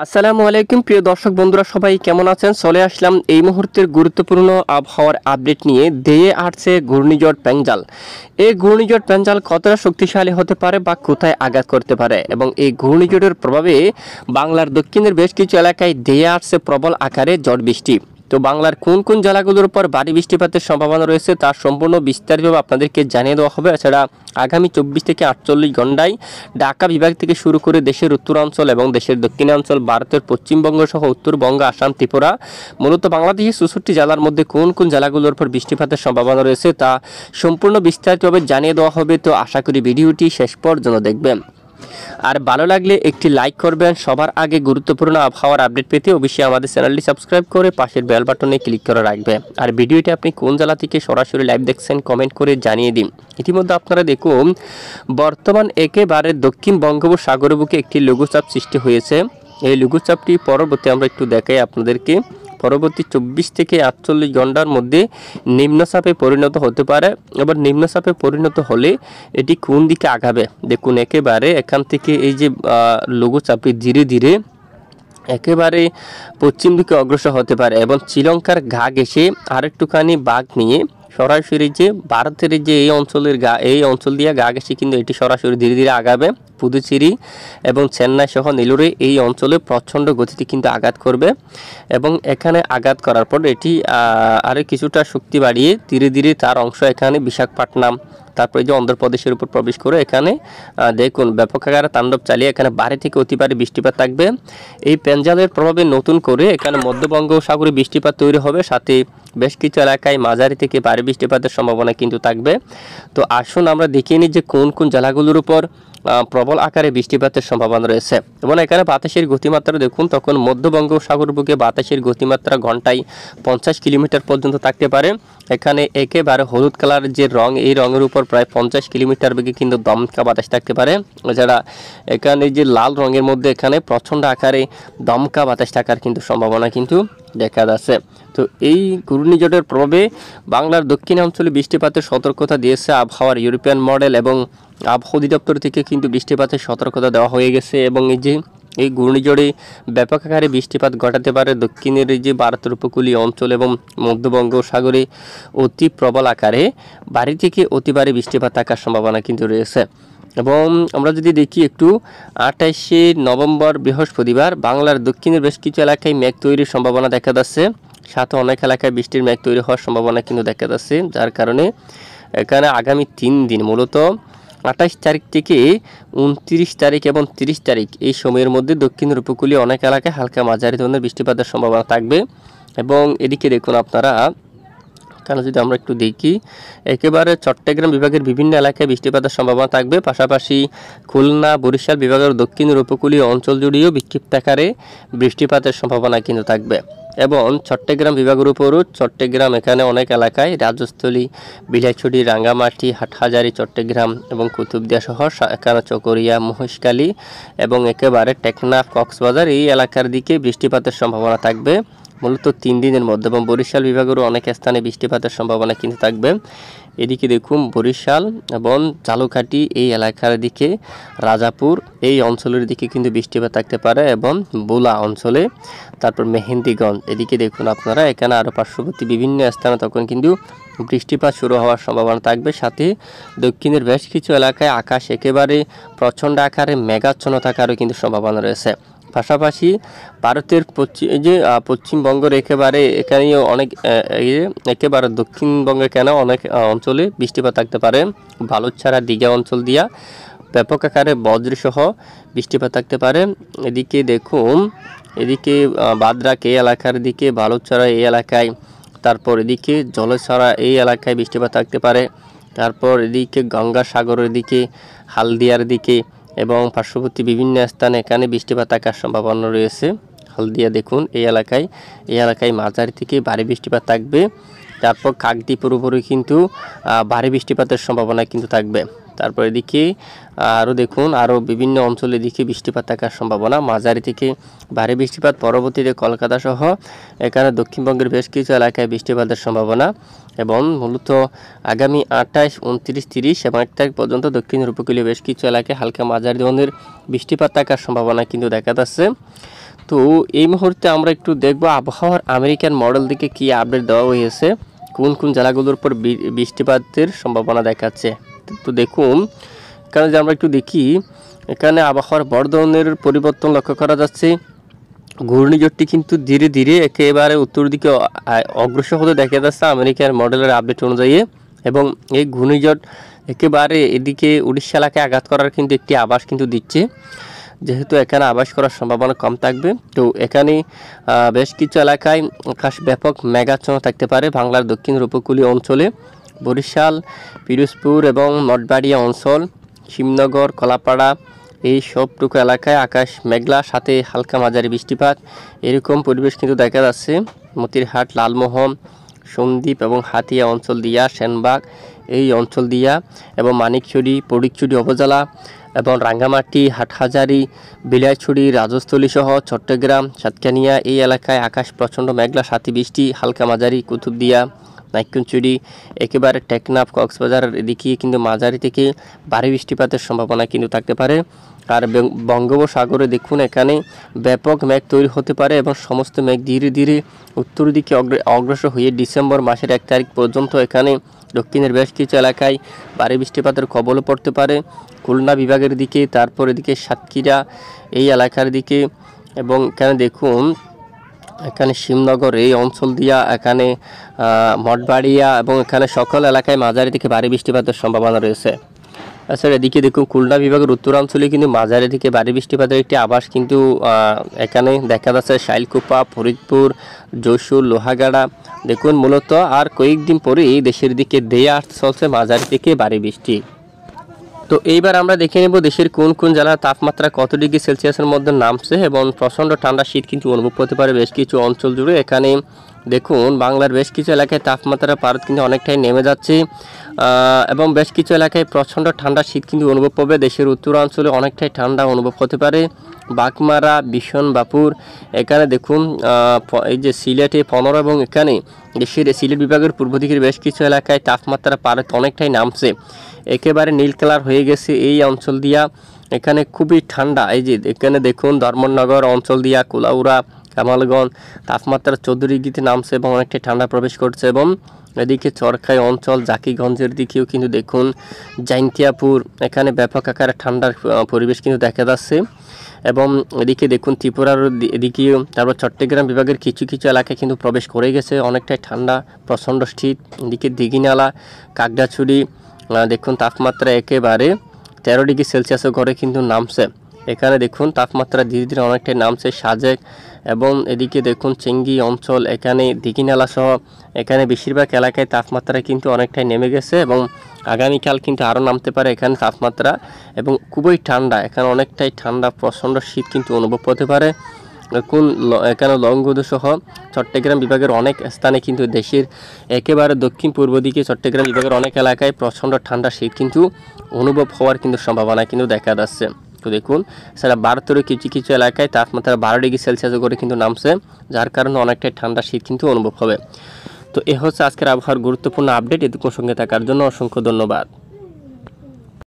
আসসালামু আলাইকুম প্রিয় দর্শক বন্ধুরা, সবাই কেমন আছেন? চলে আসলাম এই মুহূর্তের গুরুত্বপূর্ণ আবহাওয়ার আপডেট নিয়ে। ধেয়ে আসছে ঘূর্ণিঝড় পেঞ্জাল। এই ঘূর্ণিঝড় পেঞ্জাল কতটা শক্তিশালী হতে পারে বা কোথায় আঘাত করতে পারে, এবং এই ঘূর্ণিঝড়ের প্রভাবে বাংলার দক্ষিণের বেশ কিছু এলাকায় ধেয়ে আসছে প্রবল আকারে ঝড় বৃষ্টি। তো বাংলার কোন কোন জেলাগুলোর উপর ভারী বৃষ্টিপাতের সম্ভাবনা রয়েছে তার সম্পূর্ণ বিস্তারিতভাবে আপনাদেরকে জানিয়ে দেওয়া হবে। এছাড়া আগামী 24 থেকে 48 ঘন্টায় ঢাকা বিভাগ থেকে শুরু করে দেশের উত্তরাঞ্চল এবং দেশের দক্ষিণাঞ্চল, ভারতের পশ্চিমবঙ্গ সহ উত্তরবঙ্গ, আসাম, ত্রিপুরা, মূলত বাংলাদেশের 64 জেলার মধ্যে কোন কোন জেলাগুলোর উপর বৃষ্টিপাতের সম্ভাবনা রয়েছে তা সম্পূর্ণ বিস্তারিতভাবে জানিয়ে দেওয়া হবে। তো আশা করি ভিডিওটি শেষ পর্যন্ত দেখবেন। আর ভালো লাগলে একটি লাইক করবেন। সবার আগে গুরুত্বপূর্ণ আবহাওয়ার আপডেট পেতে অবশ্যই আমাদের চ্যানেলটি সাবস্ক্রাইব করে পাশের বেল বাটনে ক্লিক করে রাখবেন। আর ভিডিওটি আপনি কোন জেলা থেকে সরাসরি লাইভ দেখছেন কমেন্ট করে জানিয়ে দিন। ইতিমধ্যে আপনারা দেখুন, বর্তমান একেবারে দক্ষিণ বঙ্গোপসাগরের বুকে একটি লঘুচাপ সৃষ্টি হয়েছে। এই লঘুচাপটি পরবর্তী আমরা একটু দেখাই আপনাদেরকে। পরবর্তী 24 থেকে 48 ঘন্টার মধ্যে নিম্নচাপে পরিণত হতে পারে। এবার নিম্নচাপে পরিণত হলে এটি কোন দিকে আগাবে দেখুন। একেবারে এখান থেকে এই যে লঘুচাপটি ধীরে ধীরে একেবারে পশ্চিম দিকে অগ্রসর হতে পারে এবং শ্রীলঙ্কার ঘাট এসে আরেকটুখানি বাঁক নিয়ে সরাসরি যে ভারতের যে এই অঞ্চল দিয়ে গা গেছে, কিন্তু এটি সরাসরি ধীরে ধীরে আগাবে পুদুচেরি এবং চেন্নাই সহ নীলুরে এই অঞ্চলে প্রচণ্ড গতিতে কিন্তু আঘাত করবে। এবং এখানে আঘাত করার পর এটি আরও কিছুটা শক্তি বাড়িয়ে ধীরে ধীরে তার অংশ এখানে বিশাখাপট্টনম, তারপরে যে অন্ধ্রপ্রদেশের উপর প্রবেশ করে এখানে দেখুন ব্যাপক আকারে তাণ্ডব চালিয়ে এখানে ভারী থেকে অতি ভারী বৃষ্টিপাত থাকবে। এই পেঞ্জালের প্রভাবে নতুন করে এখানে মধ্য বঙ্গোপসাগরে বৃষ্টিপাত তৈরি হবে, সাথে বেশ কিছু এলাকায় মাঝারি থেকে ভারী বৃষ্টিপাতের সম্ভাবনা কিন্তু থাকবে। তো আসুন আমরা দেখিয়ে নিই যে কোন কোন জেলাগুলোর উপর প্রবল আকারে বৃষ্টিপাতের সম্ভাবনা রয়েছে। এবং এখানে বাতাসের গতিমাত্রা দেখুন, তখন মধ্য বঙ্গোপসাগর বুকে বাতাসের গতিমাত্রা ঘন্টায় 50 কিলোমিটার পর্যন্ত থাকতে পারে। এখানে একেবারে হলুদ কালার যে রং, এই রঙের উপর প্রায় 50 কিলোমিটার বেগে কিন্তু দমকা বাতাস থাকতে পারে। এছাড়া এখানে যে লাল রঙের মধ্যে এখানে প্রচণ্ড আকারে দমকা বাতাস থাকার কিন্তু সম্ভাবনা কিন্তু দেখা যাচ্ছে। তো এই ঘূর্ণিঝড়ের প্রভাবে বাংলার দক্ষিণাঞ্চলে বৃষ্টিপাতের সতর্কতা দিয়েছে আবহাওয়ার ইউরোপিয়ান মডেল, এবং আবহাওয়া অধিদপ্তর থেকে কিন্তু বৃষ্টিপাতের সতর্কতা দেওয়া হয়ে গেছে। এবং এই ঘূর্ণিঝড়ে ব্যাপক আকারে বৃষ্টিপাত ঘটাতে পারে দক্ষিণের যে ভারতের উপকূলীয় অঞ্চল এবং মধ্য বঙ্গোপসাগরে অতি প্রবল আকারে ভারী থেকে অতি ভারী বৃষ্টিপাত থাকার সম্ভাবনা কিন্তু রয়েছে। এবং আমরা যদি দেখি একটু 28শে নভেম্বর বৃহস্পতিবার বাংলার দক্ষিণের বেশ কিছু এলাকায় মেঘ তৈরির সম্ভাবনা দেখা যাচ্ছে, সাথে অনেক এলাকায় বৃষ্টির মেঘ তৈরি হওয়ার সম্ভাবনা কিন্তু দেখা যাচ্ছে। যার কারণে এখানে আগামী 3 দিন মূলত 28 তারিখ থেকে 29 তারিখ এবং 30 তারিখ এই সময়ের মধ্যে দক্ষিণের উপকূলীয় অনেক এলাকায় হালকা মাঝারি ধরনের বৃষ্টিপাতের সম্ভাবনা থাকবে। এবং এদিকে দেখুন আপনারা, কারণ যদি আমরা একটু দেখি, একেবারে চট্টগ্রাম বিভাগের বিভিন্ন এলাকায় বৃষ্টিপাতের সম্ভাবনা থাকবে। পাশাপাশি খুলনা, বরিশাল বিভাগের দক্ষিণের উপকূলীয় অঞ্চল জুড়েও বিক্ষিপ্ত আকারে বৃষ্টিপাতের সম্ভাবনা কিন্তু থাকবে। এবং চট্টগ্রাম বিভাগের উপরও চট্টগ্রাম এখানে অনেক এলাকায় রাজস্থলী, বিলাইছড়ি, রাঙ্গামাটি, হাটহাজারী, চট্টগ্রাম এবং কুতুবদিয়া সহ এখানে চকরিয়া, মহেশখালী এবং একেবারে টেকনাফ, কক্সবাজার এই এলাকার দিকে বৃষ্টিপাতের সম্ভাবনা থাকবে মূলত 3 দিনের মধ্যে। এবং বরিশাল বিভাগেরও অনেক স্থানে বৃষ্টিপাতের সম্ভাবনা কিন্তু থাকবে। এদিকে দেখুন বরিশাল এবং ঝালকাঠি এই এলাকার দিকে, রাজাপুর এই অঞ্চলের দিকে কিন্তু বৃষ্টিপাত থাকতে পারে, এবং বোলা অঞ্চলে, তারপর মেহেন্দিগঞ্জ এদিকে দেখুন আপনারা, এখানে আরও পার্শ্ববর্তী বিভিন্ন স্থানে তখন কিন্তু বৃষ্টিপাত শুরু হওয়ার সম্ভাবনা থাকবে। সাথে দক্ষিণের বেশ কিছু এলাকায় আকাশ একেবারে প্রচণ্ড আকারে মেঘাচ্ছন্ন থাকারও কিন্তু সম্ভাবনা রয়েছে। পাশাপাশি ভারতের পশ্চিমবঙ্গের এখানেও অনেক একেবারে দক্ষিণবঙ্গে কেন অনেক অঞ্চলে বৃষ্টিপাত থাকতে পারে। বালুরছড়া, দীঘা অঞ্চল দিয়া ব্যাপক আকারে বজ্রসহ বৃষ্টিপাত থাকতে পারে। এদিকে দেখুন, এদিকে বাদরাক এই এলাকার দিকে, বালুরছড়া এই এলাকায়, তারপর এদিকে জলেছড়া এই এলাকায় বৃষ্টিপাত থাকতে পারে। তারপর এদিকে গঙ্গাসাগরের দিকে, হালদিয়ার দিকে এবং পার্শ্ববর্তী বিভিন্ন স্থানে এখানে বৃষ্টিপাত থাকার সম্ভাবনা রয়েছে। হলদিয়া দেখুন এই এলাকায় মাঝারি থেকে ভারী বৃষ্টিপাত থাকবে। তারপর কাকদ্বীপের উপরে কিন্তু ভারী বৃষ্টিপাতের সম্ভাবনা কিন্তু থাকবে। তারপর এদিকে আরও দেখুন, আরও বিভিন্ন অঞ্চলে দিকে বৃষ্টিপাত থাকার সম্ভাবনা, মাঝারি থেকে ভারী বৃষ্টিপাত। পরবর্তীতে কলকাতা সহ এখানে দক্ষিণবঙ্গের বেশ কিছু এলাকায় বৃষ্টিপাতের সম্ভাবনা। এবং মূলত আগামী 28, 29, 30 এবং 1 তারিখ পর্যন্ত দক্ষিণের উপকূলীয় বেশ কিছু এলাকায় হালকা মাঝারি ধরনের বৃষ্টিপাত থাকার সম্ভাবনা কিন্তু দেখা যাচ্ছে। তো এই মুহূর্তে আমরা একটু দেখব আবহাওয়ার আমেরিকান মডেল দিকে কি আপডেট দেওয়া হয়েছে, কোন কোন জেলাগুলোর উপর বৃষ্টিপাতের সম্ভাবনা দেখাচ্ছে। তো দেখুন এখানে যে আমরা একটু দেখি, এখানে আবহাওয়ার বড় ধরনের পরিবর্তন লক্ষ্য করা যাচ্ছে। ঘূর্ণিঝড়টি কিন্তু ধীরে ধীরে একেবারে উত্তর দিকে অগ্রসর হতে দেখা যাচ্ছে আমেরিকার মডেলের আপডেট অনুযায়ী, এবং এই ঘূর্ণিঝড় একেবারে এদিকে উড়িষ্যা এলাকায় আঘাত করার কিন্তু একটি আভাস কিন্তু দিচ্ছে, যেহেতু এখানে আবাস করার সম্ভাবনা কম থাকবে। তো এখানে বেশ কিছু এলাকায় আকাশ ব্যাপক মেঘাচ্ছন্ন থাকতে পারে। বাংলার দক্ষিণের উপকূলীয় অঞ্চলে বরিশাল, পিরোজপুর এবং মঠবাড়িয়া অঞ্চল, শিবনগর, কলাপাড়া এই সবটুকু এলাকায় আকাশ মেঘলা সাথে হালকা মাঝারি বৃষ্টিপাত এরকম পরিবেশ কিন্তু দেখা যাচ্ছে। মতিরহাট, লালমোহন, সন্দ্বীপ এবং হাতিয়া অঞ্চল দিয়া, সেনবাগ এই অঞ্চল দিয়া এবং মানিকছড়ি, ফটিকছড়ি উপজেলা এবং রাঙ্গামাটি, হাটহাজারী, বিলাইছড়ি, রাজস্থলী সহ চট্টগ্রাম, সাতকানিয়া এই এলাকায় আকাশ প্রচণ্ড মেঘলা সাথে বৃষ্টি হালকা মাঝারি। কুতুবদিয়া, নাইক্ষ্যংছড়ি, একেবারে টেকনাফ, কক্সবাজার এদিকে কিন্তু মাঝারি থেকে ভারী বৃষ্টিপাতের সম্ভাবনা কিন্তু থাকতে পারে। আর বঙ্গোপসাগরে দেখুন এখানে ব্যাপক মেঘ তৈরি হতে পারে এবং সমস্ত মেঘ ধীরে ধীরে উত্তর দিকে অগ্রসর হয়ে ডিসেম্বর মাসের 1 তারিখ পর্যন্ত এখানে দক্ষিণের বেশ কিছু এলাকায় ভারী বৃষ্টিপাতের কবলে পড়তে পারে। খুলনা বিভাগের দিকে, তারপর এদিকে সাতক্ষীরা এই এলাকার দিকে, এবং এখানে দেখুন এখানে শিবনগর এই অঞ্চল দিয়া, এখানে মঠবাড়িয়া এবং এখানে সকল এলাকায় মাঝারি থেকে ভারী বৃষ্টিপাতের সম্ভাবনা রয়েছে। আচ্ছা, এদিকে দেখুন খুলনা বিভাগের উত্তরাঞ্চলে কিন্তু মাঝারি থেকে ভারী বৃষ্টিপাতের একটি আভাস কিন্তু এখানে দেখা যাচ্ছে। শাইলকুপা, ফরিদপুর, যশোর, লোহাগাড়া দেখুন মূলত আর কয়েকদিন পরেই দেশের দিকে ধেয়ে আসতে চলছে মাঝারি থেকে ভারী বৃষ্টি। তো এইবার আমরা দেখে নেব দেশের কোন কোন জেলার তাপমাত্রা কত ডিগ্রি সেলসিয়াসের মধ্যে নামছে, এবং প্রচণ্ড ঠান্ডা শীত কিন্তু অনুভব করতে পারে বেশ কিছু অঞ্চল জুড়ে। এখানে দেখুন বাংলার বেশ কিছু এলাকায় তাপমাত্রা পারদ কিন্তু অনেকটাই নেমে যাচ্ছে, এবং বেশ কিছু এলাকায় প্রচণ্ড ঠান্ডা শীত কিন্তু অনুভব হবে। দেশের উত্তরাঞ্চলে অনেকটাই ঠান্ডা অনুভব হতে পারে। বাগমারা, বিশনবাপুর এখানে দেখুন এই যে সিলেটে 15 এবং এখানে দেশের সিলেট বিভাগের পূর্ব দিকের বেশ কিছু এলাকায় তাপমাত্রা পারদ অনেকটাই নামছে, একেবারে নীল কালার হয়ে গেছে এই অঞ্চল দিয়া। এখানে খুবই ঠান্ডা, এই যে এখানে দেখুন ধর্মনগর অঞ্চল দিয়া, কুলাউড়া, কামালগঞ্জ তাপমাত্রা 14 ডিগ্রিতে নামছে এবং অনেকটাই ঠান্ডা প্রবেশ করছে। এবং এদিকে চরখাই অঞ্চল, জাকিগঞ্জের দিকেও কিন্তু দেখুন জাইন্তিয়াপুর এখানে ব্যাপক আকারে ঠান্ডার পরিবেশ কিন্তু দেখা যাচ্ছে। এবং এদিকে দেখুন ত্রিপুরার এদিকেও, তারপর চট্টগ্রাম বিভাগের কিছু কিছু এলাকায় কিন্তু প্রবেশ করে গেছে, অনেকটাই ঠান্ডা প্রচণ্ড শীত। এদিকে দিঘিনালা, কাকড়াছড়ি দেখুন তাপমাত্রা একেবারে 13 ডিগ্রি সেলসিয়াসের ঘরে কিন্তু নামছে। এখানে দেখুন তাপমাত্রা ধীরে ধীরে অনেকটাই নামছে। সাজেক এবং এদিকে দেখুন চেঙ্গি অঞ্চল, এখানে দিঘিনালা সহ এখানে বেশিরভাগ এলাকায় তাপমাত্রা কিন্তু অনেকটাই নেমে গেছে, এবং আগামীকাল কিন্তু আরও নামতে পারে এখানে তাপমাত্রা, এবং খুবই ঠান্ডা এখানে অনেকটাই ঠান্ডা প্রচণ্ড শীত কিন্তু অনুভব করতে পারে। কোন এখানে লংগদু সহ চট্টগ্রাম বিভাগের অনেক স্থানে কিন্তু দেশের একেবারে দক্ষিণ পূর্ব দিকে চট্টগ্রাম বিভাগের অনেক এলাকায় প্রচণ্ড ঠান্ডা শীত কিন্তু অনুভব হওয়ার কিন্তু সম্ভাবনা কিন্তু দেখা যাচ্ছে। তো দেখুন সেটা ভারতেরও কিছু কিছু এলাকায় তাপমাত্রা 12 ডিগ্রি সেলসিয়াস করে কিন্তু নামছে, যার কারণে অনেকটাই ঠান্ডা শীত কিন্তু অনুভব হবে। তো এ হচ্ছে আজকের আবহাওয়ার গুরুত্বপূর্ণ আপডেট। এটুকুর সঙ্গে থাকার জন্য অসংখ্য ধন্যবাদ।